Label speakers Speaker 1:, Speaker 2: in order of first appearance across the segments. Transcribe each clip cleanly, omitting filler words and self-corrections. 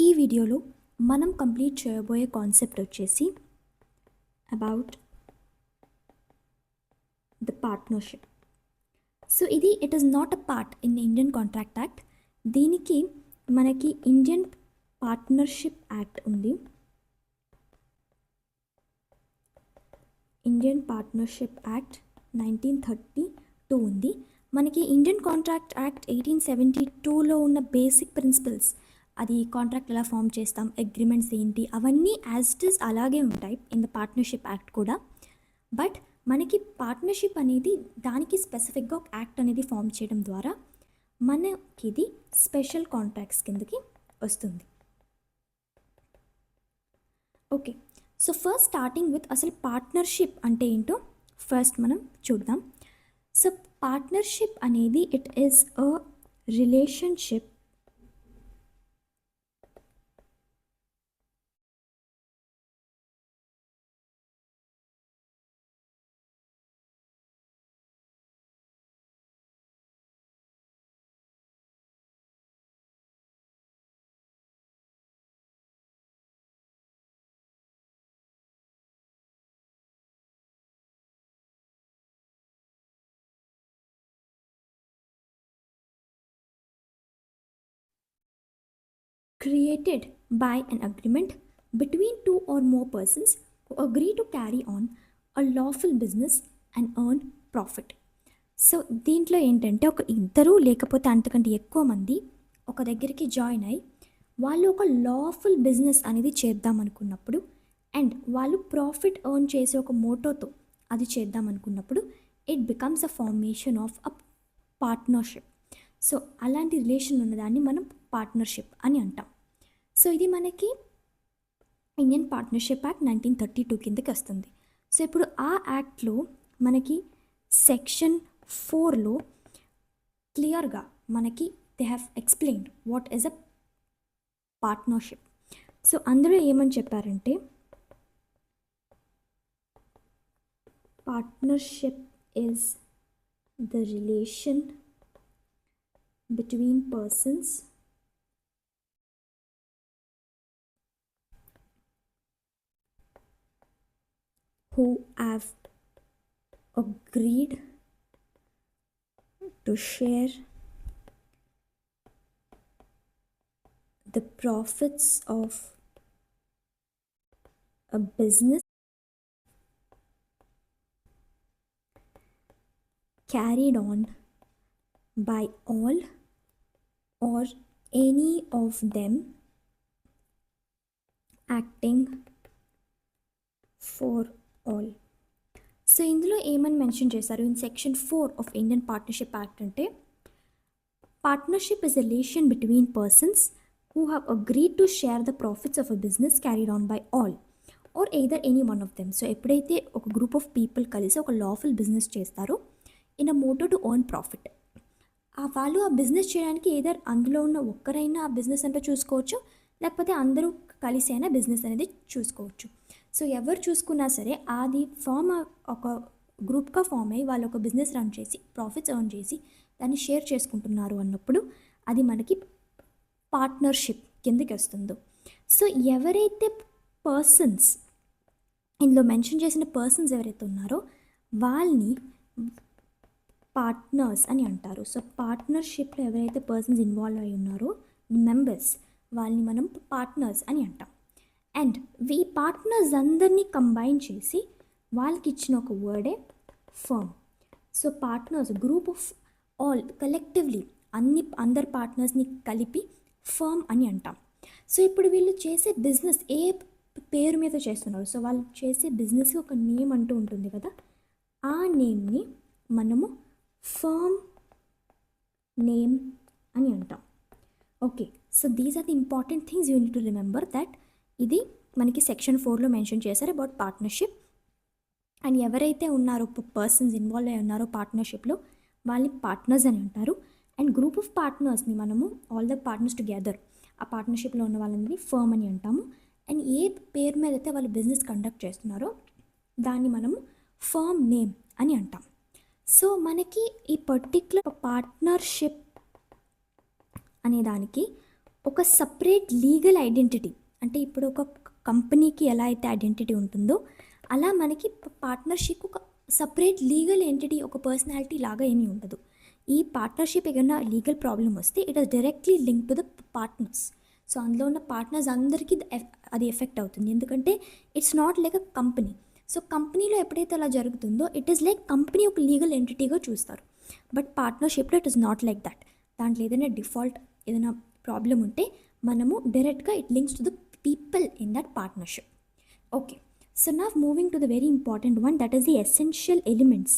Speaker 1: ఈ వీడియోలో మనం కంప్లీట్ చేయబోయే కాన్సెప్ట్ వచ్చేసి అబౌట్ ద పార్ట్నర్షిప్. సో ఇది it is not a part in Indian contract act. దీనికి మనకి ఇండియన్ పార్ట్నర్షిప్ యాక్ట్ ఉంది. ఇండియన్ పార్ట్నర్షిప్ యాక్ట్ 1932 ఉంది. మనకి ఇండియన్ కాంట్రాక్ట్ యాక్ట్ 1872లో ఉన్న బేసిక్ ప్రిన్సిపల్స్, అది కాంట్రాక్ట్ ఎలా ఫామ్ చేస్తాం, అగ్రిమెంట్స్ ఏంటి, అవన్నీ యాజ్ ఇట్ ఈస్ అలాగే ఉంటాయి ఇన్ ద పార్ట్నర్షిప్ యాక్ట్ కూడా. బట్ మనకి పార్ట్నర్షిప్ అనేది దానికి స్పెసిఫిక్గా ఒక యాక్ట్ అనేది ఫామ్ చేయడం ద్వారా మనకి ఇది స్పెషల్ కాంట్రాక్ట్స్ కిందకి వస్తుంది. Okay, so first starting with అసలు పార్ట్నర్షిప్ అంటే ఏంటో ఫస్ట్ మనం చూద్దాం. సో పార్ట్నర్షిప్ అనేది it is a relationship created by an agreement between two or more persons who agree to carry on a lawful business and earn profit. So దీంట్లో ఏంటంటే ఒక ఇద్దరు లేకపోతే అంతకంటే ఎక్కువ మంది ఒక దగ్గరికి జాయిన్ అయ్యి వాళ్ళు ఒక లాఫుల్ బిజినెస్ అనేది చేద్దాం అనుకున్నప్పుడు అండ్ వాళ్ళు ప్రాఫిట్ ఎర్న్ చేసే ఒక మోటోతో అది చేద్దాం అనుకున్నప్పుడు it becomes a formation of a partnership. So అలాంటి రిలేషన్ ఉన్నదాన్ని మనం పార్ట్నర్షిప్ అని అంటాం. సో ఇది మనకి ఇండియన్ పార్ట్నర్షిప్ యాక్ట్ 1932 కిందకి వస్తుంది. సో ఇప్పుడు ఆ యాక్ట్లో మనకి సెక్షన్ 4లో క్లియర్గా మనకి they have explained what is a partnership. So అందులో ఏమని చెప్పారంటే partnership is the relation between persons who have agreed to share the profits of a business carried on by all or any of them acting for all. So ఇందులో ఏమని mention చేశారు in section 4 of Indian partnership act అంటే partnership is a relation between persons who have agreed to share the profits of a business carried on by all or either any one of them. So ఎప్పుడైతే ఒక group of people కలిసి ఒక lawful business చేస్తారో in a motto to earn profit, వాళ్ళు ఆ business చేయడానికి either అందులో ఉన్న ఒక్కరైనా ఆ బిజినెస్ అంటే చూసుకోవచ్చు, లేకపోతే అందరూ కలిసి అయినా బిజినెస్ అనేది చూసుకోవచ్చు. సో ఎవరు చూసుకున్నా సరే అది ఫామ్ ఒక గ్రూప్గా ఫామ్ అయ్యి వాళ్ళు ఒక బిజినెస్ రన్ చేసి ప్రాఫిట్స్ ఎర్న్ చేసి దాన్ని షేర్ చేసుకుంటున్నారు అన్నప్పుడు అది మనకి పార్ట్నర్షిప్ కిందకి వస్తుందో. సో ఎవరైతే పర్సన్స్ ఇందులో మెన్షన్ చేసిన పర్సన్స్ ఎవరైతే ఉన్నారో వాళ్ళని పార్ట్నర్స్ అని అంటారు. సో పార్ట్నర్షిప్లో ఎవరైతే పర్సన్స్ ఇన్వాల్వ్ అయి ఉన్నారో మెంబర్స్ వాళ్ళని మనం పార్ట్నర్స్ అని అంటాం. అండ్ ఈ పార్ట్నర్స్ అందరినీ కంబైన్ చేసి వాళ్ళకి ఇచ్చిన ఒక వర్డే firm. So partners group of all collectively అందరు పార్ట్నర్స్ని కలిపి ఫర్మ్ అని అంటాం. సో ఇప్పుడు వీళ్ళు చేసే బిజినెస్ ఏ పేరు మీద చేస్తున్నారు, సో వాళ్ళు చేసే బిజినెస్ ఒక నేమ్ అంటూ ఉంటుంది కదా, ఆ నేమ్ని మనము ఫర్మ్ నేమ్ అని అంటాం. Okay, so these are the important things you need to remember that ఇది మనకి సెక్షన్ 4లో మెన్షన్ చేశారు అబౌట్ పార్ట్నర్షిప్. అండ్ ఎవరైతే ఉన్నారో పర్సన్స్ ఇన్వాల్వ్ అయి ఉన్నారో పార్ట్నర్షిప్లో వాళ్ళని పార్ట్నర్స్ అని అంటారు. అండ్ గ్రూప్ ఆఫ్ పార్ట్నర్స్ని మనము ఆల్ ద పార్ట్నర్స్ టుగెదర్ ఆ పార్ట్నర్షిప్లో ఉన్న వాళ్ళని ఫర్మ్ అని అంటాము. అండ్ ఏ పేరు మీద అయితే వాళ్ళు బిజినెస్ కండక్ట్ చేస్తున్నారో దాన్ని మనము ఫర్మ్ నేమ్ అని అంటాం. సో మనకి ఈ పర్టిక్యులర్ పార్ట్నర్షిప్ అనే దానికి ఒక సపరేట్ లీగల్ ఐడెంటిటీ, అంటే ఇప్పుడు ఒక కంపెనీకి ఎలా అయితే ఐడెంటిటీ ఉంటుందో అలా మనకి పార్ట్నర్షిప్ ఒక సపరేట్ లీగల్ ఎంటిటీ, ఒక పర్సనాలిటీ లాగా ఏమీ ఉండదు. ఈ పార్ట్నర్షిప్ ఏదైనా లీగల్ ప్రాబ్లం వస్తే it is directly link to the partners. So అందులో ఉన్న పార్ట్నర్స్ అందరికీ అది ఎఫెక్ట్ అవుతుంది, ఎందుకంటే it's not like a company. So కంపెనీలో ఎప్పుడైతే అలా జరుగుతుందో ఇట్ ఈస్ లైక్ కంపెనీ ఒక లీగల్ ఎంటిటీగా చూస్తారు. బట్ పార్ట్నర్షిప్లో it is not like that. దాంట్లో ఏదైనా డిఫాల్ట్ ఏదైనా ప్రాబ్లం ఉంటే మనము డైరెక్ట్గా it links to the people in that partnership. Okay, so now moving to the very important one, that is the essential elements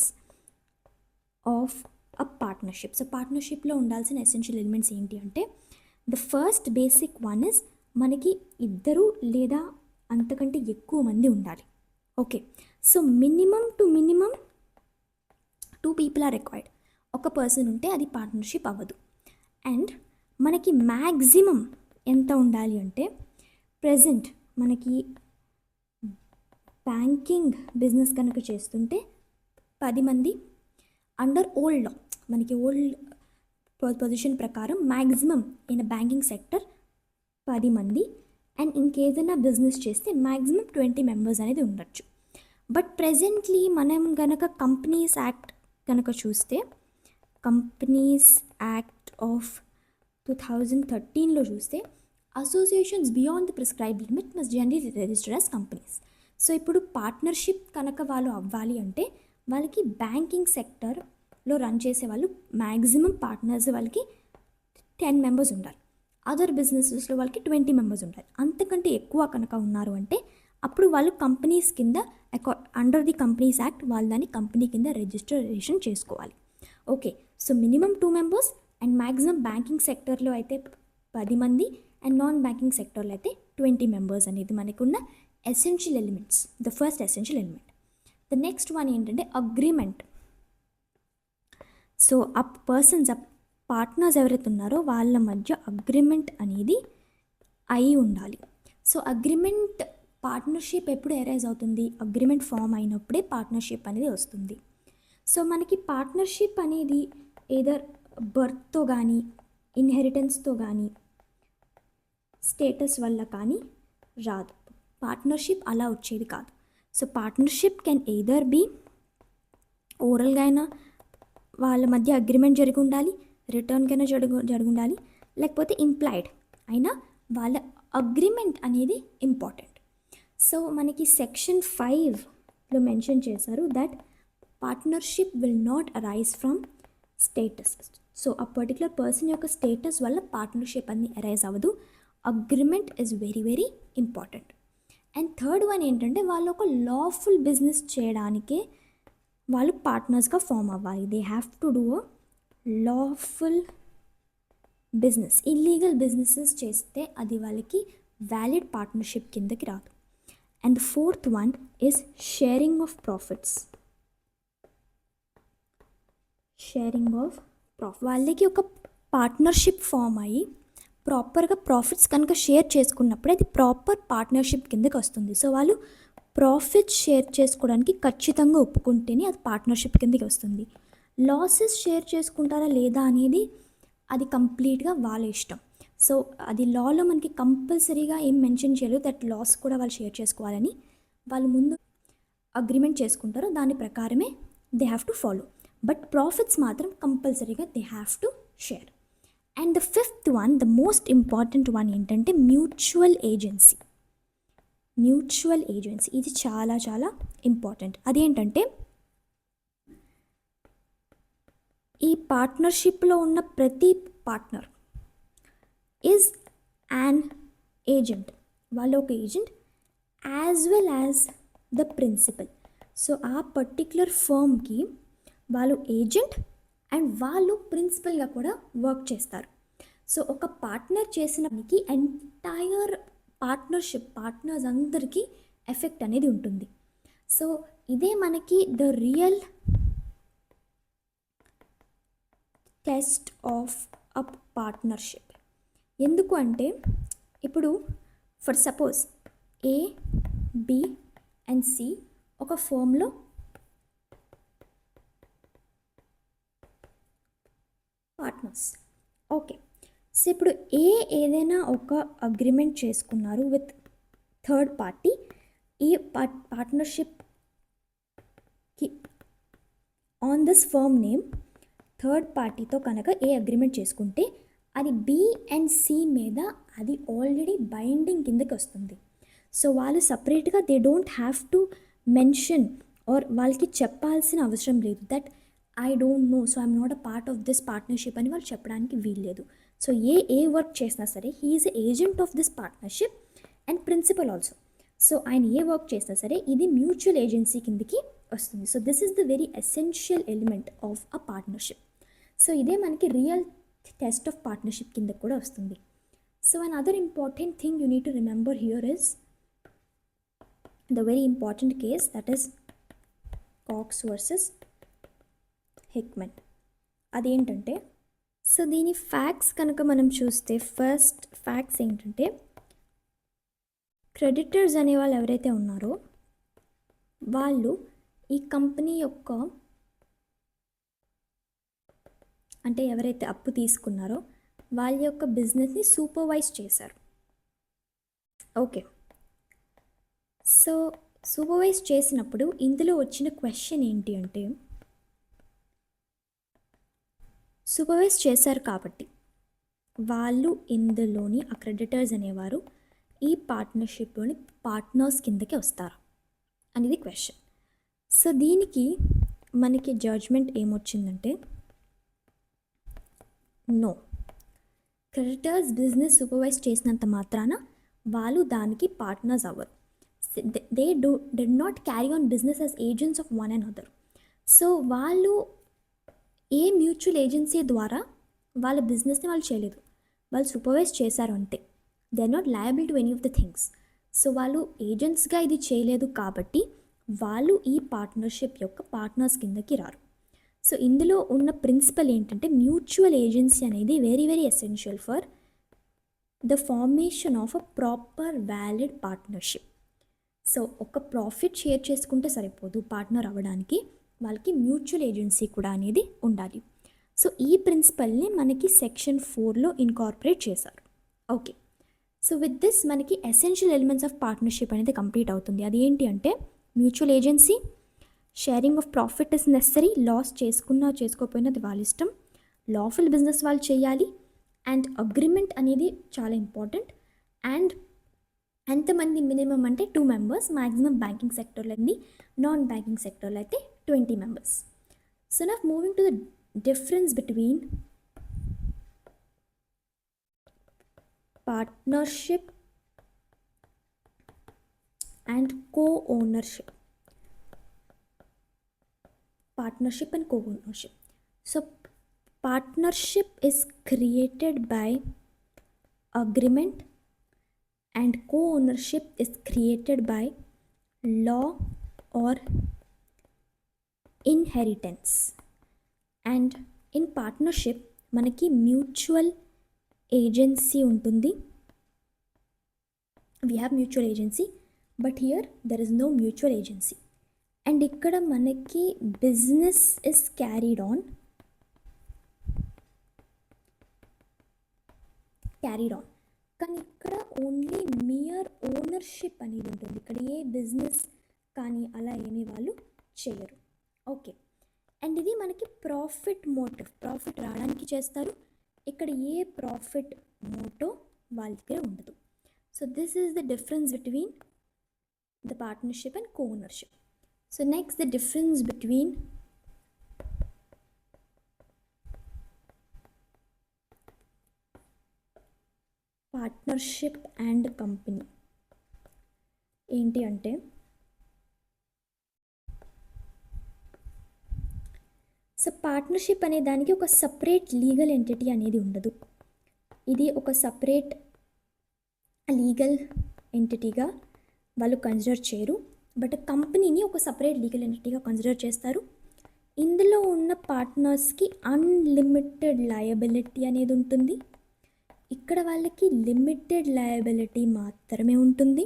Speaker 1: of a partnership. So పార్ట్నర్షిప్లో ఉండాల్సిన essential elements ఏంటి అంటే, the first basic one is మనకి ఇద్దరు లేదా అంతకంటే ఎక్కువ మంది ఉండాలి. Okay, so minimum two minimum 2 people are required. ఒక పర్సన్ ఉంటే అది పార్ట్నర్షిప్ అవ్వదు. అండ్ మనకి మ్యాక్సిమం ఎంత ఉండాలి అంటే, ప్రజెంట్ మనకి బ్యాంకింగ్ బిజినెస్ కనుక చేస్తుంటే 10 మంది, అండర్ ఓల్డ్ లా మనకి ఓల్డ్ పొజిషన్ ప్రకారం మ్యాక్సిమం ఇన్ బ్యాంకింగ్ సెక్టర్ 10 మంది, అండ్ ఇంకేదైనా బిజినెస్ చేస్తే మ్యాక్సిమం 20 మెంబర్స్ అనేది ఉండొచ్చు. బట్ ప్రెజెంట్లీ మనం కనుక కంపెనీస్ యాక్ట్ కనుక చూస్తే, కంపెనీస్ యాక్ట్ ఆఫ్ 2013లో చూస్తే associations beyond the prescribed limit must generally registered as companies. So ఇప్పుడు పార్ట్నర్షిప్ కనుక వాళ్ళు అవ్వాలి అంటే వాళ్ళకి బ్యాంకింగ్ సెక్టర్లో రన్ చేసే వాళ్ళు మ్యాక్సిమం పార్ట్నర్స్ వాళ్ళకి 10 మెంబర్స్ ఉండాలి. అదర్ బిజినెసెస్లో వాళ్ళకి 20 మెంబర్స్ ఉండాలి. అంతకంటే ఎక్కువ కనుక ఉన్నారు అంటే అప్పుడు వాళ్ళు కంపెనీస్ కింద అండర్ ది కంపెనీస్ యాక్ట్ వాళ్ళు దాన్ని కంపెనీ కింద రిజిస్ట్రేషన్ చేసుకోవాలి. Okay, so minimum 2 members and maximum banking సెక్టర్లో అయితే 10 మంది అండ్ నాన్ బ్యాంకింగ్ సెక్టర్లో అయితే 20 మెంబర్స్ అనేది మనకున్న essential elements, the first essential element. The next one ఏంటంటే అగ్రిమెంట్. సో ఆ పర్సన్స్, ఆ పార్ట్నర్స్ ఎవరైతే ఉన్నారో వాళ్ళ మధ్య అగ్రిమెంట్ అనేది అయి ఉండాలి. సో అగ్రిమెంట్ పార్ట్నర్షిప్ ఎప్పుడు ఎరైజ్ అవుతుంది, అగ్రిమెంట్ ఫామ్ అయినప్పుడే పార్ట్నర్షిప్ అనేది వస్తుంది. సో మనకి పార్ట్నర్షిప్ అనేది ఏదర్ బర్త్తో కానీ, ఇన్హెరిటెన్స్తో కానీ, స్టేటస్ వల్ల కానీ రాదు. పార్ట్నర్షిప్ అలా వచ్చేది కాదు. So partnership can either be ఓరల్గా అయినా వాళ్ళ మధ్య అగ్రిమెంట్ జరిగి ఉండాలి, రిటర్న్కైనా జరిగి ఉండాలి, లేకపోతే ఇంప్లాయిడ్ అయినా వాళ్ళ అగ్రిమెంట్ అనేది ఇంపార్టెంట్. సో మనకి సెక్షన్ 5లో మెన్షన్ చేశారు that partnership will not arise from status. So ఆ పర్టికులర్ పర్సన్ యొక్క స్టేటస్ వల్ల పార్ట్నర్షిప్ అనేది అరైజ్ అవ్వదు. Agreement is very very important. And third one ఏంటంటే వాళ్ళు ఒక లాఫుల్ బిజినెస్ చేయడానికే వాళ్ళు పార్ట్నర్స్గా ఫామ్ అవ్వాలి. They have to do a lawful business. Illegal businesses చేస్తే అది వాళ్ళకి వ్యాలిడ్ పార్ట్నర్షిప్ కిందకి రాదు. And the fourth one is sharing of profits. Sharing of profit, వాళ్ళకి ఒక పార్ట్నర్షిప్ ఫామ్ అయ్యి ప్రాపర్గా ప్రాఫిట్స్ కనుక షేర్ చేసుకున్నప్పుడు అది ప్రాపర్ పార్ట్నర్షిప్ కిందకి వస్తుంది. సో వాళ్ళు ప్రాఫిట్స్ షేర్ చేసుకోవడానికి ఖచ్చితంగా ఒప్పుకుంటేనే అది పార్ట్నర్షిప్ కిందకి వస్తుంది. లాసెస్ షేర్ చేసుకుంటారా లేదా అనేది అది కంప్లీట్గా వాళ్ళ ఇష్టం. సో అది లాలో మనకి కంపల్సరీగా ఏం మెన్షన్ చేయలేదు దట్ లాస్ కూడా వాళ్ళు షేర్ చేసుకోవాలని. వాళ్ళు ముందు అగ్రిమెంట్ చేసుకుంటారో దాని ప్రకారమే they have to follow. But profits మాత్రం కంపల్సరీగా they have to share. And the fifth one, the most important one ఏంటంటే మ్యూచువల్ ఏజెన్సీ. మ్యూచువల్ ఏజెన్సీ ఇది చాలా చాలా ఇంపార్టెంట్. అదేంటంటే ఈ పార్ట్నర్షిప్లో ఉన్న ప్రతి పార్ట్నర్ ఈజ్ యాన్ ఏజెంట్. వాళ్ళు ఒక agent as well as the principal. So ఆ పర్టిక్యులర్ ఫర్మ్కి వాళ్ళు ఏజెంట్ అండ్ వాళ్ళు ప్రిన్సిపల్గా కూడా వర్క్ చేస్తారు. సో ఒక పార్ట్నర్ చేసినకి ఎంటైర్ పార్ట్నర్స్ అందరికీ ఎఫెక్ట్ అనేది ఉంటుంది. సో ఇదే మనకి the real test of a partnership. ఎందుకు అంటే ఇప్పుడు for suppose A, B and C ఒక ఫర్మ్లో పార్ట్నర్స్. ఓకే, సో ఇప్పుడు ఏదైనా ఒక అగ్రిమెంట్ చేసుకున్నారు విత్ థర్డ్ పార్టీ, ఈ పార్ట్నర్షిప్కి on this firm name third పార్టీతో కనుక అగ్రిమెంట్ చేసుకుంటే అది బి అండ్ సి మీద అది ఆల్రెడీ బైండింగ్ కిందకి వస్తుంది. సో వాళ్ళు సపరేట్గా they don't have to mention or వాళ్ళకి చెప్పాల్సిన అవసరం లేదు that I don't know, so I'm not a part of this partnership అని వాళ్ళు చెప్పడానికి వీల్లేదు. సో ఏ వర్క్ చేసినా సరే he is agent of this partnership and principal also. So ఆయన ఏ వర్క్ చేసినా సరే ఇది మ్యూచువల్ ఏజెన్సీ కిందకి వస్తుంది. So this is the very essential element of a partnership. So ఇదే మనకి రియల్ టెస్ట్ ఆఫ్ పార్ట్నర్షిప్ కింద కూడా వస్తుంది. So another important thing you need to remember here is the very important case that is Cox versus Hickman. అదేంటంటే, so దీని facts కనుక మనం చూస్తే ఫస్ట్ ఫ్యాక్ట్స్ ఏంటంటే, క్రెడిటర్స్ అనే వాళ్ళు ఎవరైతే ఉన్నారో వాళ్ళు ఈ కంపెనీ యొక్క, అంటే ఎవరైతే అప్పు తీసుకున్నారో వాళ్ళ యొక్క బిజినెస్ని సూపర్వైజ్ చేశారు. ఓకే, సో సూపర్వైజ్ చేసినప్పుడు ఇందులో వచ్చిన క్వశ్చన్ ఏంటి అంటే, సూపర్వైజ్ చేశారు కాబట్టి వాళ్ళు ఇందులోని ఆ క్రెడిటర్స్ అనేవారు ఈ పార్ట్నర్షిప్లోని పార్ట్నర్స్ కిందకి వస్తారు అనేది క్వశ్చన్. సో దీనికి మనకి జడ్జ్మెంట్ ఏమొచ్చిందంటే, నో, క్రెడిటర్స్ బిజినెస్ సూపర్వైజ్ చేసినంత మాత్రాన వాళ్ళు దానికి పార్ట్నర్స్ అవ్వరు. They did not carry on business as agents of one and other. So వాళ్ళు ఏ మ్యూచువల్ ఏజెన్సీ ద్వారా వాళ్ళ బిజినెస్ని వాళ్ళు చేయలేదు, వాళ్ళు సూపర్వైజ్ చేశారు అంతే. They are not liable to any of the things. So వాళ్ళు ఏజెంట్స్గా ఇది చేయలేదు కాబట్టి వాళ్ళు ఈ పార్ట్నర్షిప్ యొక్క పార్ట్నర్స్ కిందకి రారు. సో ఇందులో ఉన్న ప్రిన్సిపల్ ఏంటంటే, మ్యూచువల్ ఏజెన్సీ అనేది very very essential for the formation of a proper valid partnership. So ఒక ప్రాఫిట్ షేర్ చేసుకుంటే సరిపోదు పార్ట్నర్ అవ్వడానికి, వాళ్ళకి మ్యూచువల్ ఏజెన్సీ కూడా అనేది ఉండాలి. సో ఈ ప్రిన్సిపల్ని మనకి సెక్షన్ 4లో ఇన్కార్పొరేట్ చేశారు. ఓకే, సో విత్ దిస్ మనకి ఎసెన్షియల్ ఎలిమెంట్స్ ఆఫ్ పార్ట్నర్షిప్ అనేది కంప్లీట్ అవుతుంది. అది ఏంటి అంటే, mutual agency, sharing of profit is necessary, loss చేసుకున్నా చేసుకోకపోయినా అది వాళ్ళ ఇష్టం, లాఫుల్ బిజినెస్ వాళ్ళు చేయాలి, అండ్ అగ్రిమెంట్ అనేది చాలా ఇంపార్టెంట్, అండ్ ఎంతమంది మినిమం అంటే 2 members, మ్యాక్సిమం బ్యాంకింగ్ సెక్టర్లో అయింది, నాన్ బ్యాంకింగ్ సెక్టర్లో అయితే 20 members. So now moving to the difference between partnership and co-ownership. Partnership and co-ownership. So partnership is created by agreement and co-ownership is created by law or inheritance. And in partnership మనకి mutual agency ఉంటుంది. we have mutual agency, but here there is no mutual agency. And ఇక్కడ మనకి business is carried on కానీ ఇక్కడ only mere ownership అనేది ఉంటుంది. ఇక్కడ ఏ business కానీ అలా ఏమీ వాళ్ళు చేయరు. ఓకే, అండ్ ఇది మనకి ప్రాఫిట్ మోటివ్, ప్రాఫిట్ రావడానికి చేస్తారు. ఇక్కడ ఏ ప్రాఫిట్ మోటో వాళ్ళ దగ్గర ఉండదు. So this is the difference between the partnership and co-ownership. So next, the difference between partnership and company ఏంటి అంటే, సో పార్ట్నర్షిప్ అనే దానికి ఒక సపరేట్ లీగల్ ఎంటిటీ అనేది ఉండదు. ఇది ఒక సపరేట్ లీగల్ ఎంటిటీగా వాళ్ళు కన్సిడర్ చేయరు. బట్ కంపెనీని ఒక సపరేట్ లీగల్ ఎంటిటీగా కన్సిడర్ చేస్తారు. ఇందులో ఉన్న పార్ట్నర్స్కి అన్లిమిటెడ్ లయబిలిటీ అనేది ఉంటుంది. ఇక్కడ వాళ్ళకి లిమిటెడ్ లయబిలిటీ మాత్రమే ఉంటుంది.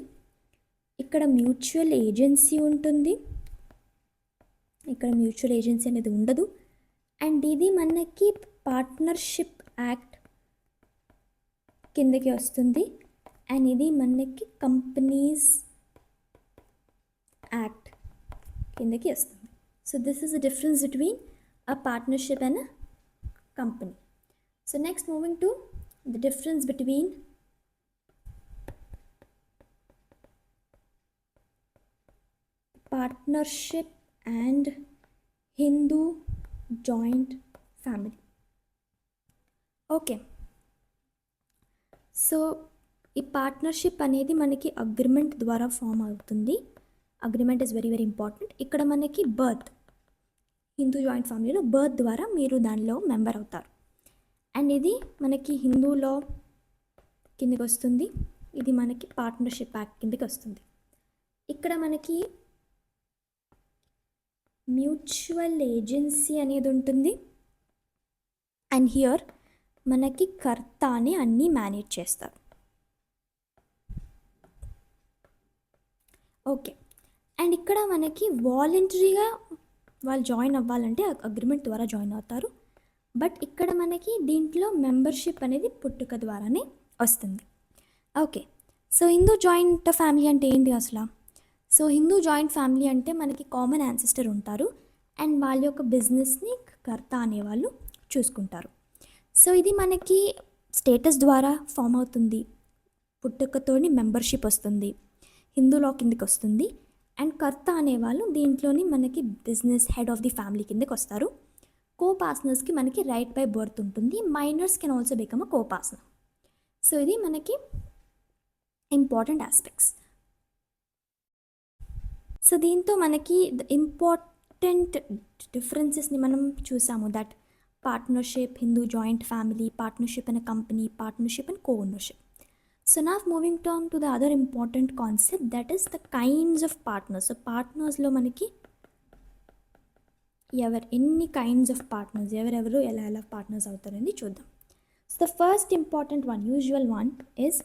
Speaker 1: ఇక్కడ మ్యూచువల్ ఏజెన్సీ ఉంటుంది, ఇక్కడ మ్యూచువల్ ఏజెన్సీ అనేది ఉండదు. అండ్ ఇది మనకి పార్ట్నర్షిప్ యాక్ట్ కిందకి వస్తుంది. అండ్ ఇది మనకి కంపెనీస్ యాక్ట్ కిందకి వస్తుంది. So this is the difference between a partnership and a company. So next moving to the difference between partnership and Hindu joint family. Okay, so ఈ partnership అనేది మనకి agreement ద్వారా ఫామ్ అవుతుంది. Agreement is very very important. ఇక్కడ మనకి birth, Hindu joint ఫ్యామిలీలో birth ద్వారా మీరు దానిలో మెంబర్ అవుతారు. అండ్ ఇది మనకి హిందూలో కిందకి వస్తుంది. ఇది మనకి పార్ట్నర్షిప్ యాక్ట్ కిందకి వస్తుంది. ఇక్కడ మనకి మ్యూచువల్ ఏజెన్సీ అనేది ఉంటుంది. అండ్ హియర్ మనకి కర్త అని అన్నీ మేనేజ్ చేస్తారు. ఓకే, అండ్ ఇక్కడ మనకి వాలంటరీగా వాళ్ళు జాయిన్ అవ్వాలంటే అగ్రిమెంట్ ద్వారా జాయిన్ అవుతారు. బట్ ఇక్కడ మనకి దీంట్లో మెంబర్షిప్ అనేది పుట్టుక ద్వారానే వస్తుంది. Okay, so Hindu joint family అంటే ఏంటి అసలు? సో హిందూ జాయింట్ ఫ్యామిలీ అంటే మనకి కామన్ యాన్సిస్టర్ ఉంటారు అండ్ వాళ్ళ యొక్క బిజినెస్ని కర్త అనేవాళ్ళు చూసుకుంటారు. సో ఇది మనకి స్టేటస్ ద్వారా ఫామ్ అవుతుంది. పుట్టుకతోని మెంబర్షిప్ వస్తుంది, హిందూలో కిందకి వస్తుంది. అండ్ కర్త అనేవాళ్ళు దీంట్లోని మనకి business head of the family కిందకి వస్తారు. కో పార్ట్నర్స్కి మనకి రైట్ బై బర్త్ ఉంటుంది. Minors can also become a co partner. So ఇది మనకి ఇంపార్టెంట్ ఆస్పెక్ట్స్. సో దీంతో మనకి ఇంపార్టెంట్ డిఫరెన్సెస్ని మనం చూసాము. That partnership, Hindu joint family, partnership in a company, partnership and co-ownership. So now moving on to the other important concept, that is the kinds of partners. So పార్ట్నర్స్లో మనకి ఎన్ని kinds of partners, ఎవరెవరు ఎలా partners అవుతారని చూద్దాం. So the first important one, usual one is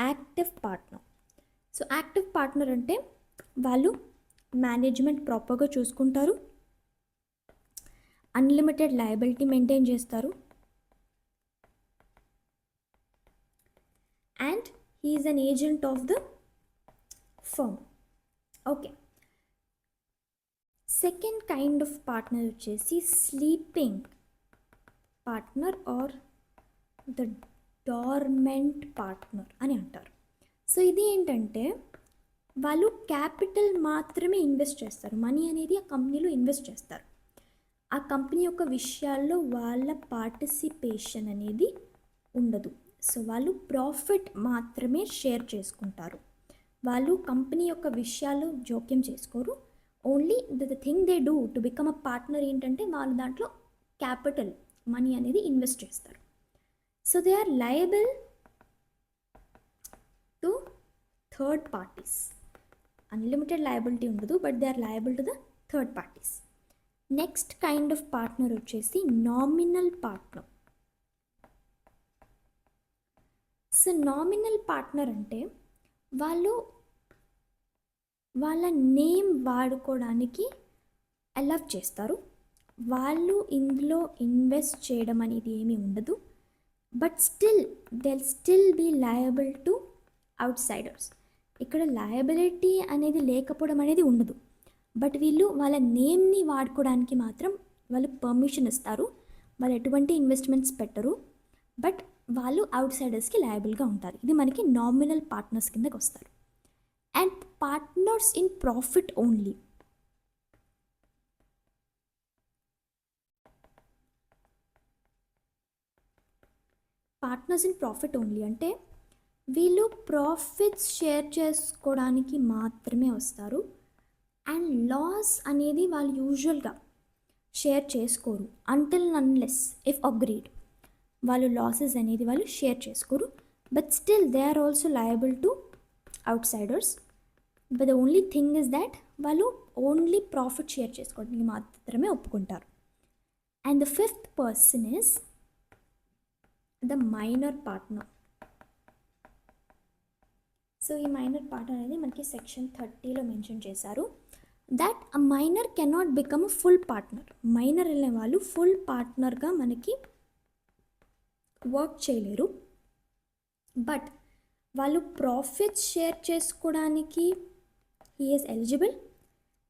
Speaker 1: active partner. So active partner అంటే వాళ్ళు management ప్రాపర్గా చూసుకుంటారు, అన్లిమిటెడ్ లయబిలిటీ మెయింటైన్ చేస్తారు, and he is an agent of the firm. Okay, second kind of partner వచ్చేసి sleeping partner or the dormant partner అని అంటారు. So ఇది ఏంటంటే వాళ్ళు క్యాపిటల్ మాత్రమే ఇన్వెస్ట్ చేస్తారు. మనీ అనేది ఆ కంపెనీలో ఇన్వెస్ట్ చేస్తారు. ఆ కంపెనీ యొక్క విషయాల్లో వాళ్ళ పార్టిసిపేషన్ అనేది ఉండదు. సో వాళ్ళు ప్రాఫిట్ మాత్రమే షేర్ చేసుకుంటారు. వాళ్ళు కంపెనీ యొక్క విషయాలు జోక్యం చేసుకోరు. Only the thing they do to become a partner ఏంటంటే వాళ్ళు దాంట్లో క్యాపిటల్ మనీ అనేది ఇన్వెస్ట్ చేస్తారు. So they are liable to third parties. Unlimited liability ఉండదు, but they are liable to the third parties. Next kind of partner వచ్చేసి nominal partner. So nominal partner అంటే వాళ్ళు వాళ్ళ నేమ్ వాడుకోవడానికి అలౌ చేస్తారు. వాళ్ళు ఇందులో ఇన్వెస్ట్ చేయడం అనేది ఏమీ ఉండదు. But still be liable to outsiders. ఇక్కడ లయబిలిటీ అనేది లేకపోవడం అనేది ఉండదు. బట్ వీళ్ళు వాళ్ళ నేమ్ని వాడుకోవడానికి మాత్రం వాళ్ళు పర్మిషన్ ఇస్తారు. వాళ్ళు ఎటువంటి ఇన్వెస్ట్మెంట్స్ పెట్టరు. బట్ వాళ్ళు అవుట్ సైడర్స్కి లయబుల్గా ఉంటారు. ఇది మనకి నామినల్ పార్ట్నర్స్ కిందకి వస్తారు. And partners in profit only. Partners in profit only అంటే వీళ్ళు ప్రాఫిట్స్ షేర్ చేసుకోవడానికి మాత్రమే వస్తారు. అండ్ లాస్ అనేది వాళ్ళు యూజువల్గా షేర్ చేసుకోరు. అంటిల్ అన్లెస్ ఇఫ్ అగ్రీడ్ వాళ్ళు లాసెస్ అనేది వాళ్ళు షేర్ చేసుకోరు. But still they are also liable to outsiders. But the only thing is that వాళ్ళు ఓన్లీ ప్రాఫిట్ షేర్ చేసుకోవడానికి మాత్రమే ఒప్పుకుంటారు. And the fifth person is the minor partner. So ఈ minor partner అనేది మనకి సెక్షన్ 30లో mention చేశారు. That a minor cannot become a full partner. Minor అనే వాళ్ళు ఫుల్ పార్ట్నర్గా మనకి వర్క్ చేయలేరు. బట్ వాళ్ళు ప్రాఫిట్స్ షేర్ చేసుకోవడానికి హీ ఈజ్ ఎలిజిబుల్,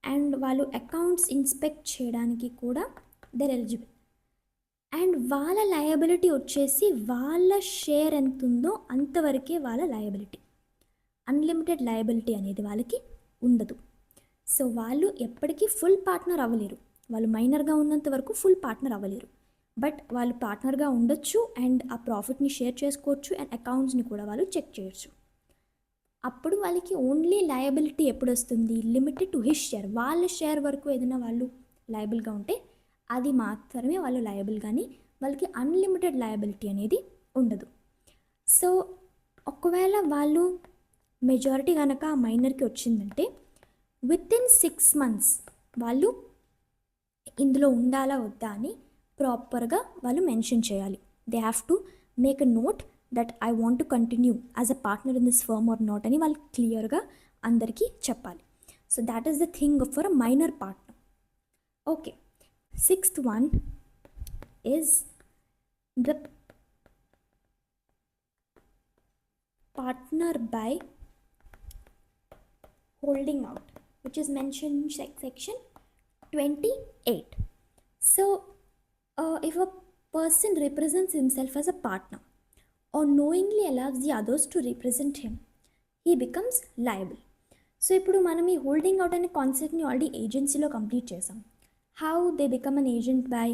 Speaker 1: అండ్ వాళ్ళు అకౌంట్స్ ఇన్స్పెక్ట్ చేయడానికి కూడా దర్ ఎలిజిబుల్. అండ్ వాళ్ళ లయబిలిటీ వచ్చేసి వాళ్ళ షేర్ ఎంత ఉందో అంతవరకే వాళ్ళ లయబిలిటీ. అన్లిమిటెడ్ లయబిలిటీ అనేది వాళ్ళకి ఉండదు. సో వాళ్ళు ఎప్పటికీ ఫుల్ పార్ట్నర్ అవ్వలేరు. వాళ్ళు మైనర్గా ఉన్నంత వరకు ఫుల్ పార్ట్నర్ అవ్వలేరు. బట్ వాళ్ళు పార్ట్నర్గా ఉండొచ్చు అండ్ ఆ ప్రాఫిట్ని షేర్ చేసుకోవచ్చు అండ్ అకౌంట్స్ని కూడా వాళ్ళు చెక్ చేయొచ్చు. అప్పుడు వాళ్ళకి ఓన్లీ లయబిలిటీ ఎప్పుడు వస్తుంది? Limited to his share. వాళ్ళ షేర్ వరకు ఏదైనా వాళ్ళు లయబుల్గా ఉంటే అది మాత్రమే వాళ్ళు లయబుల్, కానీ వాళ్ళకి అన్లిమిటెడ్ లయబిలిటీ అనేది ఉండదు. సో ఒకవేళ వాళ్ళు మెజారిటీ కనుక మైనర్కి వచ్చిందంటే వితిన్ 6 months వాళ్ళు ఇందులో ఉండాలా వద్దా అని ప్రాపర్గా వాళ్ళు మెన్షన్ చేయాలి. They have to make a note that I want to continue as a partner in this firm or not అని వాళ్ళు క్లియర్గా అందరికీ చెప్పాలి. So that is the thing for a minor partner. Okay, 6th one is the partner by holding out, which is mentioned in section 28. So if a person represents himself as a partner or knowingly allows the others to represent him, he becomes liable. So ఇప్పుడు మనం ఈ holding out అనే కాన్సెప్ట్ని already ఏజెన్సీలో complete చేసాం. How they become an agent by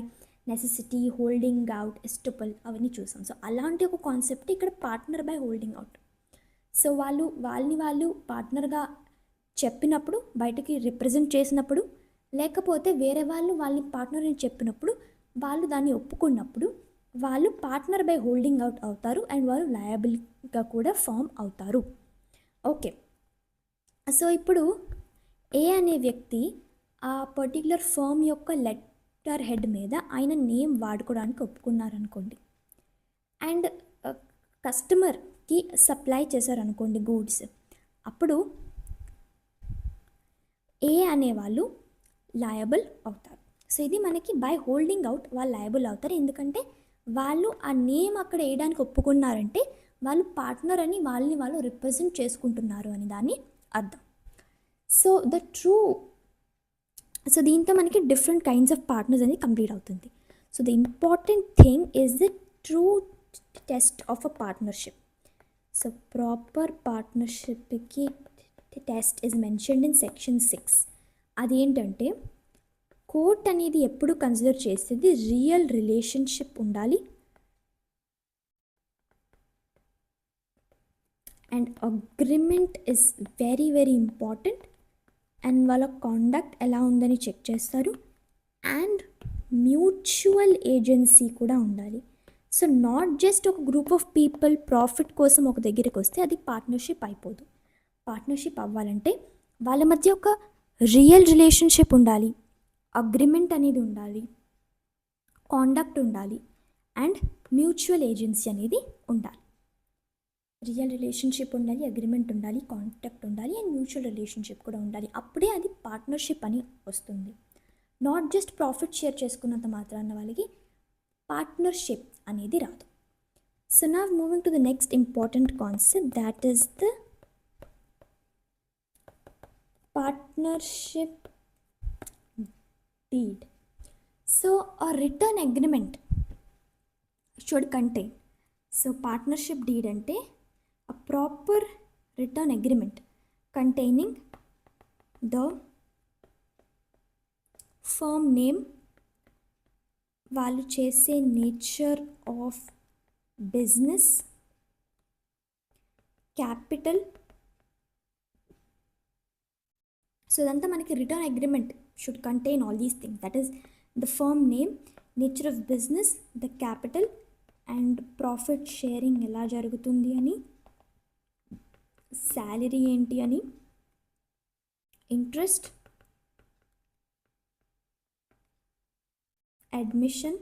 Speaker 1: necessity, holding out, estoppel అవన్నీ చూసాం. So అలాంటి ఒక కాన్సెప్ట్ ఇక్కడ partner by holding out. So వాళ్ళు పార్ట్నర్గా చెప్పినప్పుడు, బయటకి రిప్రజెంట్ చేసినప్పుడు, లేకపోతే వేరే వాళ్ళు వాళ్ళని పార్ట్నర్ అని చెప్పినప్పుడు, వాళ్ళు దాన్ని ఒప్పుకున్నప్పుడు వాళ్ళు పార్ట్నర్ బై హోల్డింగ్ అవుట్ అవుతారు అండ్ వాళ్ళు లయబుల్గా కూడా ఫామ్ అవుతారు. ఓకే, సో ఇప్పుడు ఏ అనే వ్యక్తి ఆ పర్టిక్యులర్ ఫర్మ్ యొక్క లెటర్ హెడ్ మీద ఆయన నేమ్ వాడుకోవడానికి ఒప్పుకున్నారనుకోండి, అండ్ కస్టమర్కి సప్లై చేశారనుకోండి గూడ్స్, అప్పుడు ఏ అనేవాళ్ళు లయబుల్ అవుతారు. సో ఇది మనకి బై హోల్డింగ్ అవుట్ వాళ్ళు లయబుల్ అవుతారు, ఎందుకంటే వాళ్ళు ఆ నేమ్ అక్కడ వేయడానికి ఒప్పుకున్నారంటే వాళ్ళు పార్ట్నర్ అని వాళ్ళని వాళ్ళు రిప్రజెంట్ చేసుకుంటున్నారు అని దాన్ని అర్థం. సో దీంతో మనకి డిఫరెంట్ కైండ్స్ ఆఫ్ పార్ట్నర్స్ అనేది కంప్లీట్ అవుతుంది. So the important thing is the true test of a partnership. So proper పార్ట్నర్షిప్కి test is mentioned in section 6. అదేంటంటే కోర్ట్ అనేది ఎప్పుడు కన్సిడర్ చేసేది రియల్ రిలేషన్షిప్ ఉండాలి, and agreement is very very important, and వాళ్ళ conduct ఎలా ఉందని చెక్ చేస్తారు, అండ్ మ్యూచువల్ ఏజెన్సీ కూడా ఉండాలి. సో నాట్ జస్ట్ ఒక గ్రూప్ ఆఫ్ పీపుల్ ప్రాఫిట్ కోసం ఒక దగ్గరికి వస్తే అది పార్ట్నర్షిప్ అయిపోదు. పార్ట్నర్షిప్ అవ్వాలంటే వాళ్ళ మధ్య ఒక రియల్ రిలేషన్షిప్ ఉండాలి, అగ్రిమెంట్ అనేది ఉండాలి, కాండక్ట్ ఉండాలి, అండ్ మ్యూచువల్ ఏజెన్సీ అనేది ఉండాలి. రియల్ రిలేషన్షిప్ ఉండాలి, అగ్రిమెంట్ ఉండాలి, కాంటాక్ట్ ఉండాలి, అండ్ మ్యూచువల్ రిలేషన్షిప్ కూడా ఉండాలి. అప్పుడే అది పార్ట్నర్షిప్ అని వస్తుంది. నాట్ జస్ట్ ప్రాఫిట్ షేర్ చేసుకున్నంత మాత్రాన వాళ్ళకి పార్ట్నర్షిప్ అనేది రాదు. So now moving to the next important concept, that is the partnership deed. So a written agreement should contain. So partnership deed ante a proper written agreement containing the firm name, వాళ్ళు చేసే nature of business, capital. So ఇదంతా మనకి written agreement should contain all these things, that is the firm name, nature of business, the capital, and profit sharing ఎలా జరుగుతుంది అని, salary ఏంటి అని, interest, admission,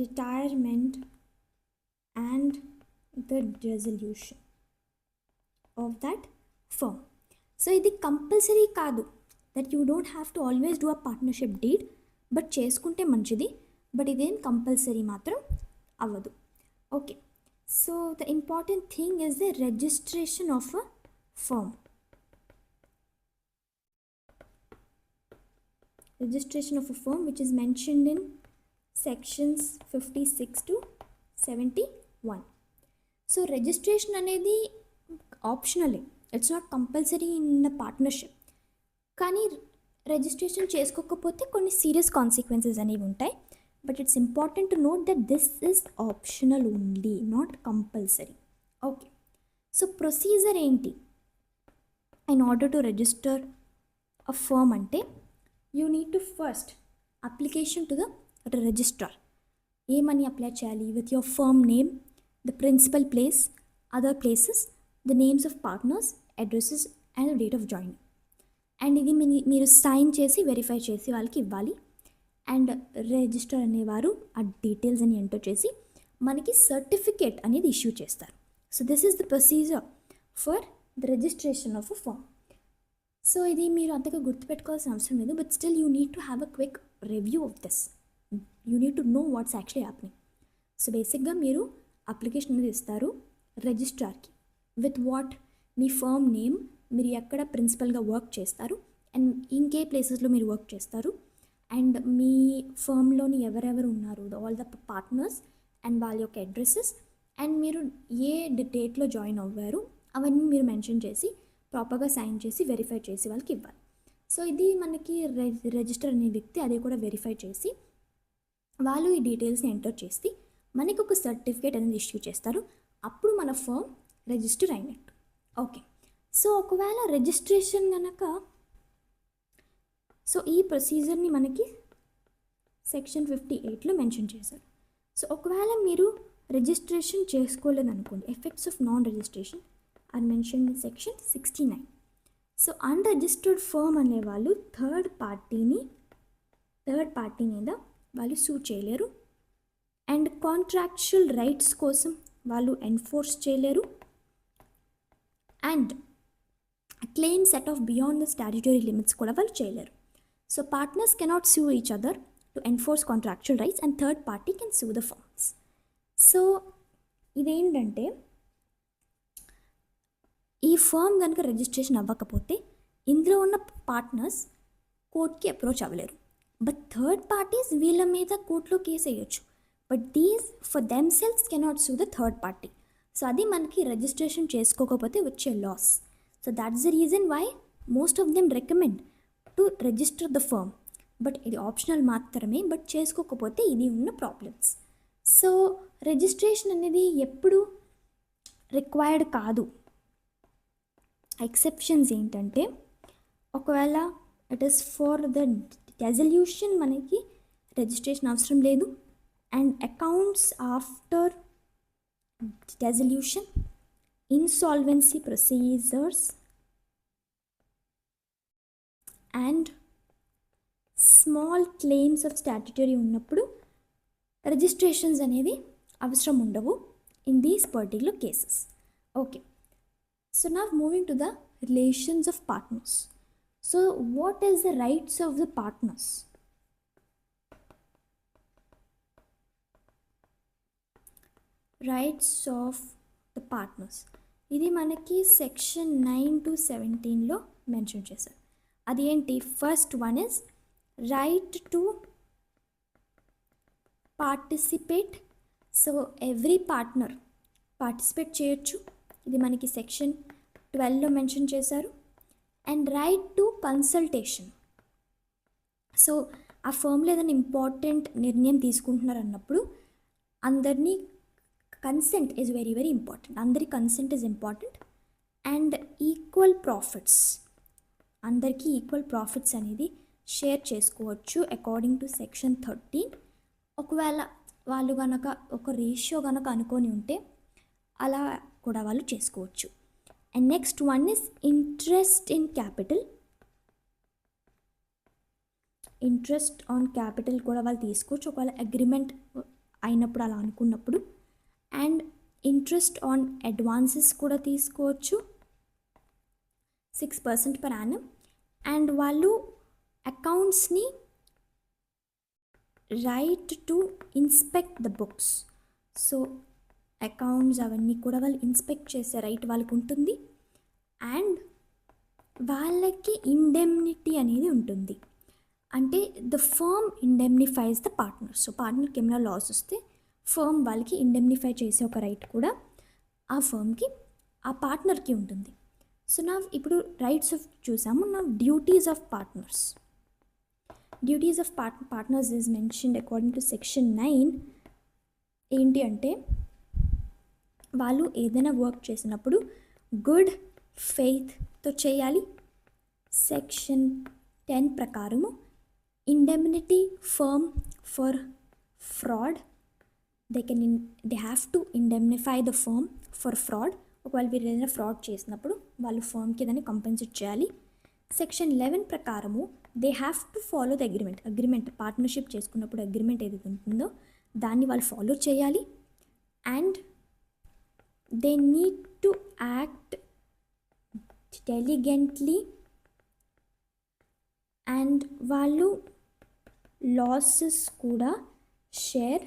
Speaker 1: retirement, and the resolution of that firm. So ఇది compulsory కాదు, that you don't have to always do a partnership deed, but చేసుకుంటే మంచిది, but ఇదేం కంపల్సరీ మాత్రం అవ్వదు. Okay, so the important thing is the registration of a firm. Registration of a firm which is mentioned in sections 56 to 71. So registration అనేది ఆప్షనలే, it's not compulsory in the partnership. కానీ registration చేసుకోకపోతే కొన్ని serious consequences అనేవి ఉంటాయి. But it's important to note that this is optional only, not compulsory. Okay, so procedure ఏంటి in order to register a firm అంటే, you need to first application to the registrar. ఏమని apply చేయాలి? With your firm name, the principal place, other places, the names of partners, addresses and date of joining. And ఇది మీరు sign చేసి verify చేసి వాళ్ళకి ఇవ్వాలి. And register అనేవారు ఆ డీటెయిల్స్ అని ఎంటర్ చేసి మనకి సర్టిఫికేట్ అనేది ఇష్యూ చేస్తారు. So this is the procedure for the registration of a firm. So ఇది మీరు అంతగా గుర్తుపెట్టుకోవాల్సిన అవసరం లేదు, but still you need to have a quick review of this. You need to know what's actually happening. So బేసిక్గా మీరు application అనేది ఇస్తారు రిజిస్ట్రార్కి విత్ వాట్, మీ ఫర్మ్ నేమ్, మీరు ఎక్కడ ప్రిన్సిపల్గా వర్క్ చేస్తారు అండ్ ఇంకే ప్లేసెస్లో మీరు వర్క్ చేస్తారు, అండ్ మీ ఫర్మ్లోని ఎవరెవరు ఉన్నారు, ఆల్ ద పార్ట్నర్స్ అండ్ వాళ్ళ యొక్క అడ్రసెస్, అండ్ మీరు ఏ డేట్లో జాయిన్ అవ్వారు అవన్నీ మీరు మెన్షన్ చేసి ప్రాపర్గా సైన్ చేసి వెరిఫై చేసి వాళ్ళకి ఇవ్వాలి. సో ఇది మనకి రిజిస్టర్ అనే వ్యక్తి అది కూడా వెరిఫై చేసి వాళ్ళు ఈ డీటెయిల్స్ని ఎంటర్ చేసి మనకి ఒక సర్టిఫికేట్ అనేది ఇష్యూ చేస్తారు. అప్పుడు మన ఫర్మ్ రిజిస్టర్ అయినట్టు. ఓకే, సో ఒకవేళ రిజిస్ట్రేషన్ కనుక, సో ఈ ప్రొసీజర్ని మనకి సెక్షన్ 58లో మెన్షన్ చేశారు. సో ఒకవేళ మీరు రిజిస్ట్రేషన్ చేసుకోలేదనుకోండి, effects of non registration are mention in section 69. So unregistered firm అనేవాళ్ళు థర్డ్ పార్టీ మీద వాళ్ళు సూ చేయలేరు, అండ్ కాంట్రాక్చువల్ రైట్స్ కోసం వాళ్ళు ఎన్ఫోర్స్ చేయలేరు, and claim set off beyond the statutory limits కూడా వాళ్ళు చేయలేరు. So partners cannot sue each other to enforce contractual rights and third party can sue the firms. So ఇదేంటంటే, ఈ ఫర్మ్ కనుక registration అవ్వకపోతే ఇందులో ఉన్న పార్ట్నర్స్ కోర్ట్కి అప్రోచ్ అవ్వలేరు, బట్ థర్డ్ పార్టీస్ వీళ్ళ మీద కోర్టులో కేసు వేయచ్చు, but these for themselves cannot sue the third party. So అది మనకి రిజిస్ట్రేషన్ చేసుకోకపోతే వచ్చే loss. So that's the reason why most of them recommend to register the firm, but ఇది ఆప్షనల్ మాత్రమే, బట్ చేసుకోకపోతే ఇది ఉన్న ప్రాబ్లమ్స్. సో రిజిస్ట్రేషన్ అనేది ఎప్పుడు రిక్వైర్డ్ కాదు. ఎక్సెప్షన్స్ ఏంటంటే, ఒకవేళ it is for the dissolution మనకి రిజిస్ట్రేషన్ అవసరం లేదు, and accounts after dissolution, insolvency procedures and small claims of statutory ఉన్నప్పుడు రిజిస్ట్రేషన్స్ అనేవి అవసరం ఉండవు in these particular cases. Okay, so now moving to the relations of partners. So what is the rights of the partners? Rights of the partners, ఇది మనకి section 9 to 17లో mention చేశారు. అది ఏంటి? First one is right to participate. So every partner participate చేయొచ్చు, ఇది మనకి section 12లో mention చేశారు. And right to consultation. So ఆ ఫర్మ్లో ఏదైనా ఇంపార్టెంట్ నిర్ణయం తీసుకుంటున్నారు అన్నప్పుడు అందరినీ consent is very very important, అందరి consent is important. And equal profits, అందరికీ ఈక్వల్ ప్రాఫిట్స్ అనేది షేర్ చేసుకోవచ్చు అకార్డింగ్ టు సెక్షన్ 13. ఒకవేళ వాళ్ళు కనుక ఒక రేషియో కనుక అనుకొని ఉంటే అలా కూడా వాళ్ళు చేసుకోవచ్చు. And next one is interest in capital. Interest on capital కూడా వాళ్ళు తీసుకోవచ్చు ఒకవేళ అగ్రిమెంట్ అయినప్పుడు అలా అనుకున్నప్పుడు. అండ్ ఇంట్రెస్ట్ ఆన్ అడ్వాన్సెస్ కూడా తీసుకోవచ్చు 6% per annum. అండ్ వాళ్ళు అకౌంట్స్ని right to inspect the books. So accounts అవన్నీ కూడా వాళ్ళు ఇన్స్పెక్ట్ చేసే రైట్ వాళ్ళకు ఉంటుంది. అండ్ వాళ్ళకి ఇండెమ్నిటీ అనేది ఉంటుంది. అంటే the firm indemnifies the partner. So పార్ట్నర్కి ఏమైనా లాస్ వస్తే ఫర్మ్ వాళ్ళకి ఇండెమ్నిఫై చేసే ఒక రైట్ కూడా ఆ ఫర్మ్కి, ఆ పార్ట్నర్కి ఉంటుంది. సో నా ఇప్పుడు రైట్స్ ఆఫ్ చూసాము. నా duties of partners. Duties of partners is mentioned according to section 9. ఏంటి అంటే వాళ్ళు ఏదైనా వర్క్ చేసినప్పుడు గుడ్ ఫెయిత్తో చేయాలి. సెక్షన్ 10 ప్రకారము indemnity firm for fraud. They have to indemnify the firm for fraud. ఒకవేళ వీరు ఏదైనా ఫ్రాడ్ చేసినప్పుడు వాళ్ళు ఫర్మ్కి దాన్ని కంపెన్సేట్ చేయాలి. సెక్షన్ 11 ప్రకారము they have to follow the agreement partnership చేసుకున్నప్పుడు అగ్రిమెంట్ ఏదైతే ఉంటుందో దాన్ని వాళ్ళు ఫాలో చేయాలి. And they need to act diligently. And వాళ్ళు లాసెస్ కూడా షేర్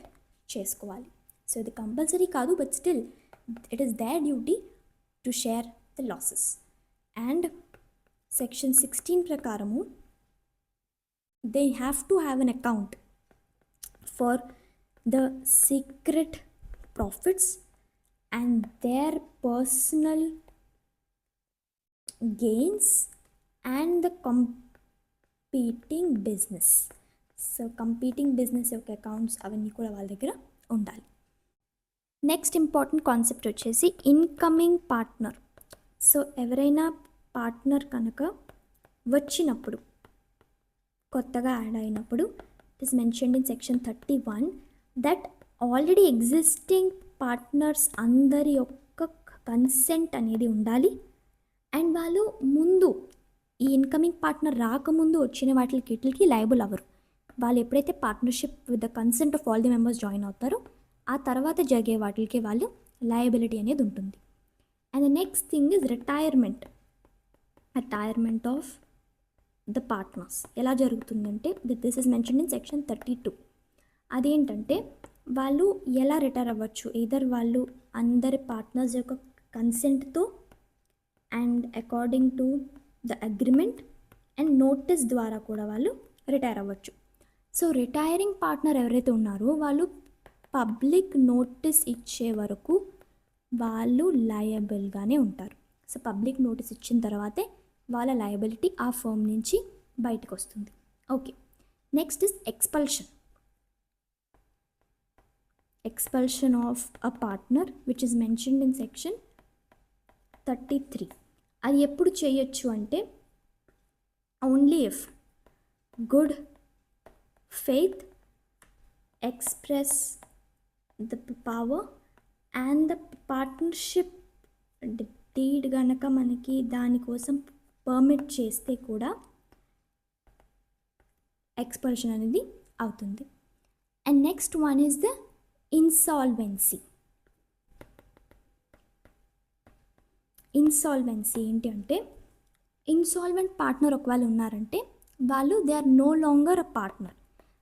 Speaker 1: చేసుకోవాలి. సో ఇది కంపల్సరీ కాదు, but still it is their duty to share the losses. And section 16 ప్రకారము they have to have an account for the secret profits and their personal gains and the competing business. So competing business యొక్క accounts అవన్నీ కూడా వాళ్ళ దగ్గర ఉండాలి. Next important concept వచ్చేసి incoming partner. So ఎవరైనా partner కనుక వచ్చినప్పుడు, కొత్తగా యాడ్ అయినప్పుడు, it is mentioned in section 31 that already existing partners అందరి యొక్క కన్సెంట్ అనేది ఉండాలి. అండ్ వాళ్ళు ముందు ఈ ఇన్కమింగ్ పార్ట్నర్ రాకముందు వచ్చిన వాటికి లయబుల్ అవ్వరు. వాళ్ళు ఎప్పుడైతే partnership with the consent of all the members join అవుతారో ఆ తర్వాత జరిగే వాటికి వాళ్ళు లయబిలిటీ అనేది ఉంటుంది. And the next thing is retirement of the partners. ఎలా జరుగుతుందంటే this is mention in section 32. అదేంటంటే వాళ్ళు ఎలా రిటైర్ అవ్వచ్చు, ఎయిదర్ వాళ్ళు అందరి పార్ట్నర్స్ యొక్క కన్సెంట్తో and according to the agreement and notice ద్వారా కూడా వాళ్ళు రిటైర్ అవ్వచ్చు. సో రిటైరింగ్ పార్ట్నర్ ఎవరైతే ఉన్నారో వాళ్ళు పబ్లిక్ నోటీస్ ఇచ్చే వరకు వాళ్ళు లయబుల్గానే ఉంటారు. సో పబ్లిక్ నోటీస్ ఇచ్చిన తర్వాతే వాళ్ళ లయబిలిటీ ఆ ఫర్మ్ నుంచి బయటకు వస్తుంది. Okay, next is expulsion of a partner which is mentioned in section 33. అది ఎప్పుడు చేయొచ్చు అంటే only if good faith express the power and the partnership deed గనక మనకి దానికోసం పర్మిట్ చేస్తే కూడా ఎక్స్పల్షన్ అనేది అవుతుంది. And next one is the insolvency. ఏంటి అంటే ఇన్సాల్వెంట్ పార్ట్నర్ ఒకవేళ ఉన్నారంటే వాళ్ళు they are no longer a partner.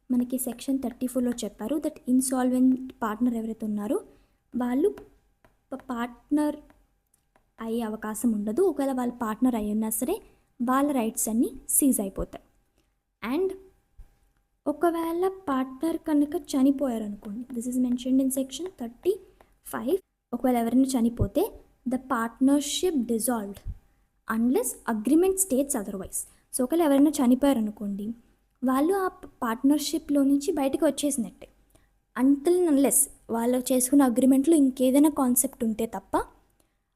Speaker 1: మనకి సెక్షన్ 34లో చెప్పారు దట్ ఇన్సాల్వెంట్ పార్ట్నర్ ఎవరైతే ఉన్నారో వాళ్ళు పార్ట్నర్ అయ్యే అవకాశం ఉండదు. ఒకవేళ వాళ్ళు పార్ట్నర్ అయి ఉన్నా సరే వాళ్ళ రైట్స్ అన్నీ సీజ్ అయిపోతాయి. అండ్ ఒకవేళ పార్ట్నర్ కనుక చనిపోయారనుకోండి, this is mentioned in section 35. ఒకవేళ ఎవరైనా చనిపోతే the partnership dissolved unless agreement states otherwise. So ఒకవేళ ఎవరైనా చనిపోయారనుకోండి వాళ్ళు ఆ పార్ట్నర్షిప్లో నుంచి బయటకు వచ్చేసినట్టే, అంటిల్ అన్లెస్ వాళ్ళు చేసుకున్న అగ్రిమెంట్లో ఇంకేదైనా కాన్సెప్ట్ ఉంటే తప్ప.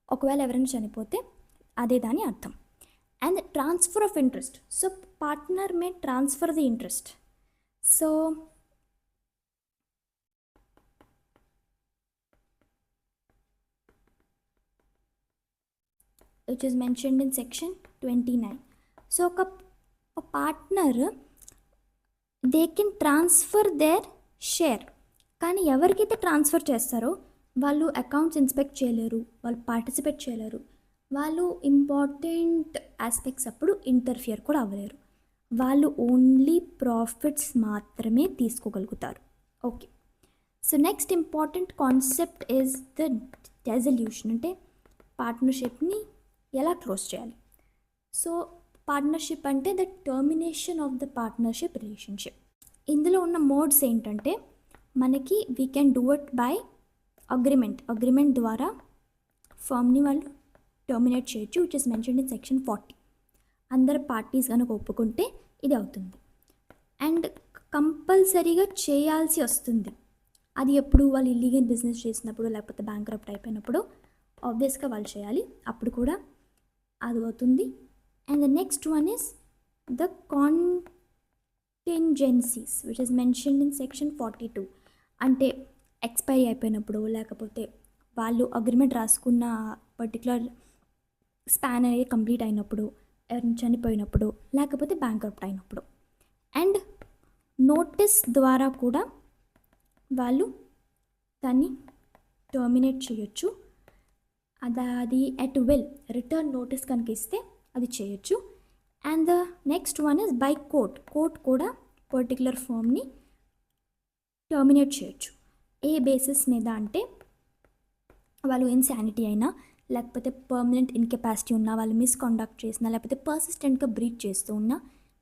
Speaker 1: ఒకవేళ ఎవరైనా చనిపోతే అదే దాని అర్థం. And transfer of interest. So partner may transfer the interest. So which is mentioned in section 29. So ఒక partner they can transfer their share, కానీ ఎవరికైతే ట్రాన్స్ఫర్ చేస్తారో వాళ్ళు అకౌంట్స్ ఇన్స్పెక్ట్ చేయలేరు, వాళ్ళు పార్టిసిపేట్ చేయలేరు, వాళ్ళు ఇంపార్టెంట్ ఆస్పెక్ట్స్ అప్పుడు ఇంటర్ఫియర్ కూడా అవ్వలేరు. వాళ్ళు ఓన్లీ ప్రాఫిట్స్ మాత్రమే తీసుకోగలుగుతారు. Okay. So next important concept is the dissolution, అంటే పార్ట్నర్షిప్ని ఎలా క్లోజ్ చేయాలి. సో పార్ట్నర్షిప్ అంటే the termination of the partnership relationship. ఇందులో ఉన్న మోడ్స్ ఏంటంటే మనకి we can do it by agreement ద్వారా ఫామ్ని వాళ్ళు టర్మినేట్ చేయొచ్చు, which is mentioned in section 40. అందరు పార్టీస్ కనుక ఒప్పుకుంటే ఇది అవుతుంది. అండ్ కంపల్సరీగా చేయాల్సి వస్తుంది. అది ఎప్పుడు వాళ్ళు ఇల్లీగల్ బిజినెస్ చేసినప్పుడు, లేకపోతే బ్యాంక్రప్ట్ అయిపోయినప్పుడు ఆబ్వియస్గా వాళ్ళు చేయాలి, అప్పుడు కూడా అది అవుతుంది. And the next one is the contingencies which is mentioned in section 42. అంటే ఎక్స్పైరీ అయిపోయినప్పుడు, లేకపోతే వాళ్ళు అగ్రిమెంట్ రాసుకున్న పర్టికులర్ స్పాన్ అనేది కంప్లీట్ అయినప్పుడు, ఎవరిని చనిపోయినప్పుడు, లేకపోతే బ్యాంక్రప్ట్ అయినప్పుడు. అండ్ నోటీస్ ద్వారా కూడా వాళ్ళు దాన్ని టర్మినేట్ చేయొచ్చు. అది అట్ విల్ రిటర్న్ నోటీస్ కనుక ఇస్తే అది చేయొచ్చు. And the next one is by court కూడా పర్టికులర్ ఫామ్ని టర్మినేట్ చేయొచ్చు. ఏ బేసిస్ మీద అంటే వాళ్ళు ఇన్సానిటీ అయినా, లేకపోతే పర్మనెంట్ ఇన్కెపాసిటీ ఉన్నా, వాళ్ళు మిస్కాండక్ట్ చేసినా, లేకపోతే పర్సిస్టెంట్గా బ్రీచ్ చేస్తూ ఉన్నా,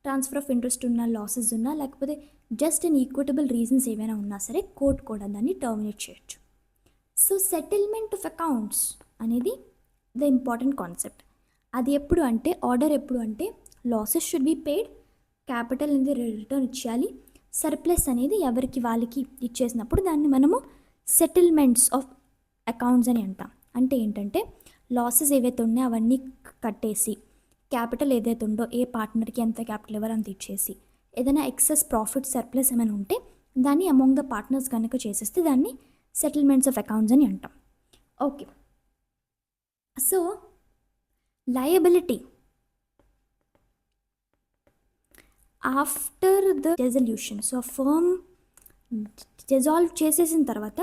Speaker 1: ట్రాన్స్ఫర్ ఆఫ్ ఇంట్రెస్ట్ ఉన్న, లాసెస్ ఉన్నా, లేకపోతే జస్ట్ ఇన్ ఈక్విటబుల్ రీజన్స్ ఏమైనా ఉన్నా సరే కోర్ట్ కూడా దాన్ని టర్మినేట్ చేయొచ్చు. సో సెటిల్మెంట్ ఆఫ్ అకౌంట్స్ అనేది ద ఇంపార్టెంట్ కాన్సెప్ట్. అది ఎప్పుడు అంటే ఆర్డర్ ఎప్పుడు అంటే losses should be paid, capital అనేది రిటర్న్ ఇచ్చేయాలి, సర్ప్లస్ అనేది ఎవరికి వాళ్ళకి ఇచ్చేసినప్పుడు దాన్ని మనము సెటిల్మెంట్స్ ఆఫ్ అకౌంట్స్ అని అంటాం. అంటే ఏంటంటే లాసెస్ ఏవైతే ఉన్నాయో అవన్నీ కట్టేసి, క్యాపిటల్ ఏదైతే ఉందో ఏ పార్ట్నర్కి ఎంత క్యాపిటల్ ఎవరు అంత ఇచ్చేసి, ఏదైనా ఎక్సెస్ ప్రాఫిట్ సర్ప్లస్ ఏమైనా ఉంటే దాన్ని అమాంగ్ ద పార్ట్నర్స్ కనుక చేసేస్తే దాన్ని సెటిల్మెంట్స్ ఆఫ్ అకౌంట్స్ అని అంటాం. Okay. So liability after the dissolution, so firm dissolve చేసేసిన తర్వాత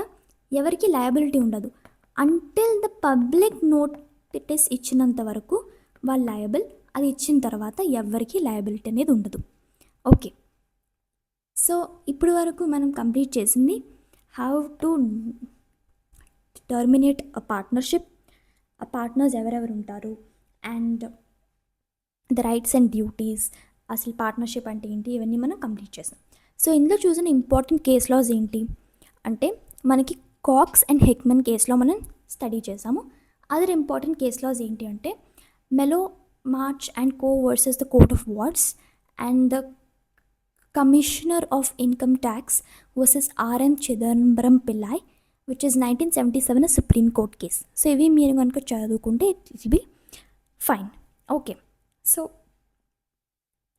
Speaker 1: ఎవరికి లయబిలిటీ ఉండదు. అంటిల్ ద పబ్లిక్ నోటీస్ ఇచ్చినంత వరకు వాళ్ళు లయబుల్, అది ఇచ్చిన తర్వాత ఎవరికి లయబిలిటీ అనేది ఉండదు. ఓకే. సో ఇప్పుడు వరకు మనం కంప్లీట్ చేసింది how to terminate a partnership, ఆ పార్ట్నర్స్ ఎవరెవరు ఉంటారు, and the rights and duties, అసలు పార్ట్నర్షిప్ అంటే ఏంటి, ఇవన్నీ మనం కంప్లీట్ చేసాం. సో ఇందులో చూసిన ఇంపార్టెంట్ కేస్ లాస్ ఏంటి అంటే మనకి కాక్స్ అండ్ హెక్మన్ కేసులో మనం స్టడీ చేసాము. అదర్ ఇంపార్టెంట్ కేస్ లాస్ ఏంటి అంటే Mollwo March and Co versus the Court of Wards and the commissioner of income tax versus R M Chidambaram Pillai which is 1977 supreme court case. So ఇవి మీరు కనుక చదువుకుంటే it will be fine. Okay. So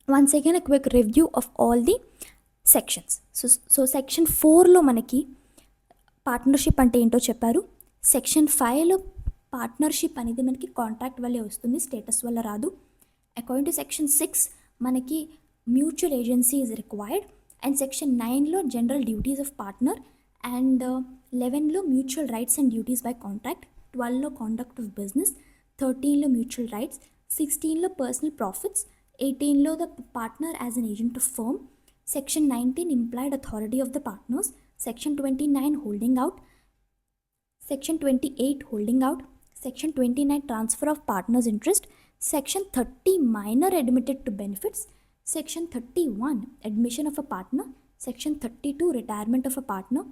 Speaker 1: once again quick review of all the sections. So section 4లో మనకి partnership అంటే ఏంటో చెప్పారు. Section 5లో partnership అనేది మనకి కాంట్రాక్ట్ వల్లే వస్తుంది, స్టేటస్ వల్ల రాదు. అకార్డింగ్ టు సెక్షన్ 6 మనకి mutual agency is required. And section 9లో general duties of partner, and 11లో mutual rights and duties by contract, 12లో కాండక్ట్ ఆఫ్ బిజినెస్, 13లో మ్యూచువల్ రైట్స్, 16లో పర్సనల్ ప్రాఫిట్స్, 18లో the partner as an agent of firm, section 19 implied authority of the partners, section 29 holding out, section 28 holding out, section 29 transfer of partners interest, section 30 minor admitted to benefits, section 31 admission of a partner, section 32 retirement of a partner,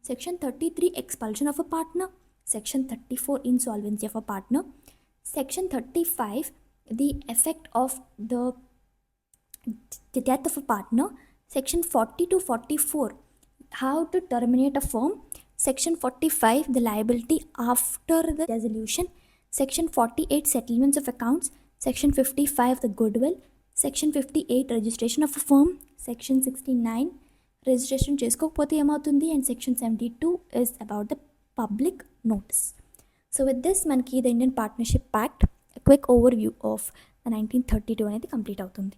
Speaker 1: section 33 expulsion of a partner, section 34 insolvency of a partner, section 35 the effect of the death of a partner, section 40 to 44 how to terminate a firm, section 45 the liability after the dissolution, section 48 settlements of accounts, section 55 the goodwill, section 58 registration of a firm, section 69 registration చేసుకోకపోతే ఏమవుతుంది, and section 72 is about the public notice. So with this మనకి the Indian Partnership Act a quick overview of the 1932 అనేది complete అవుతుంది.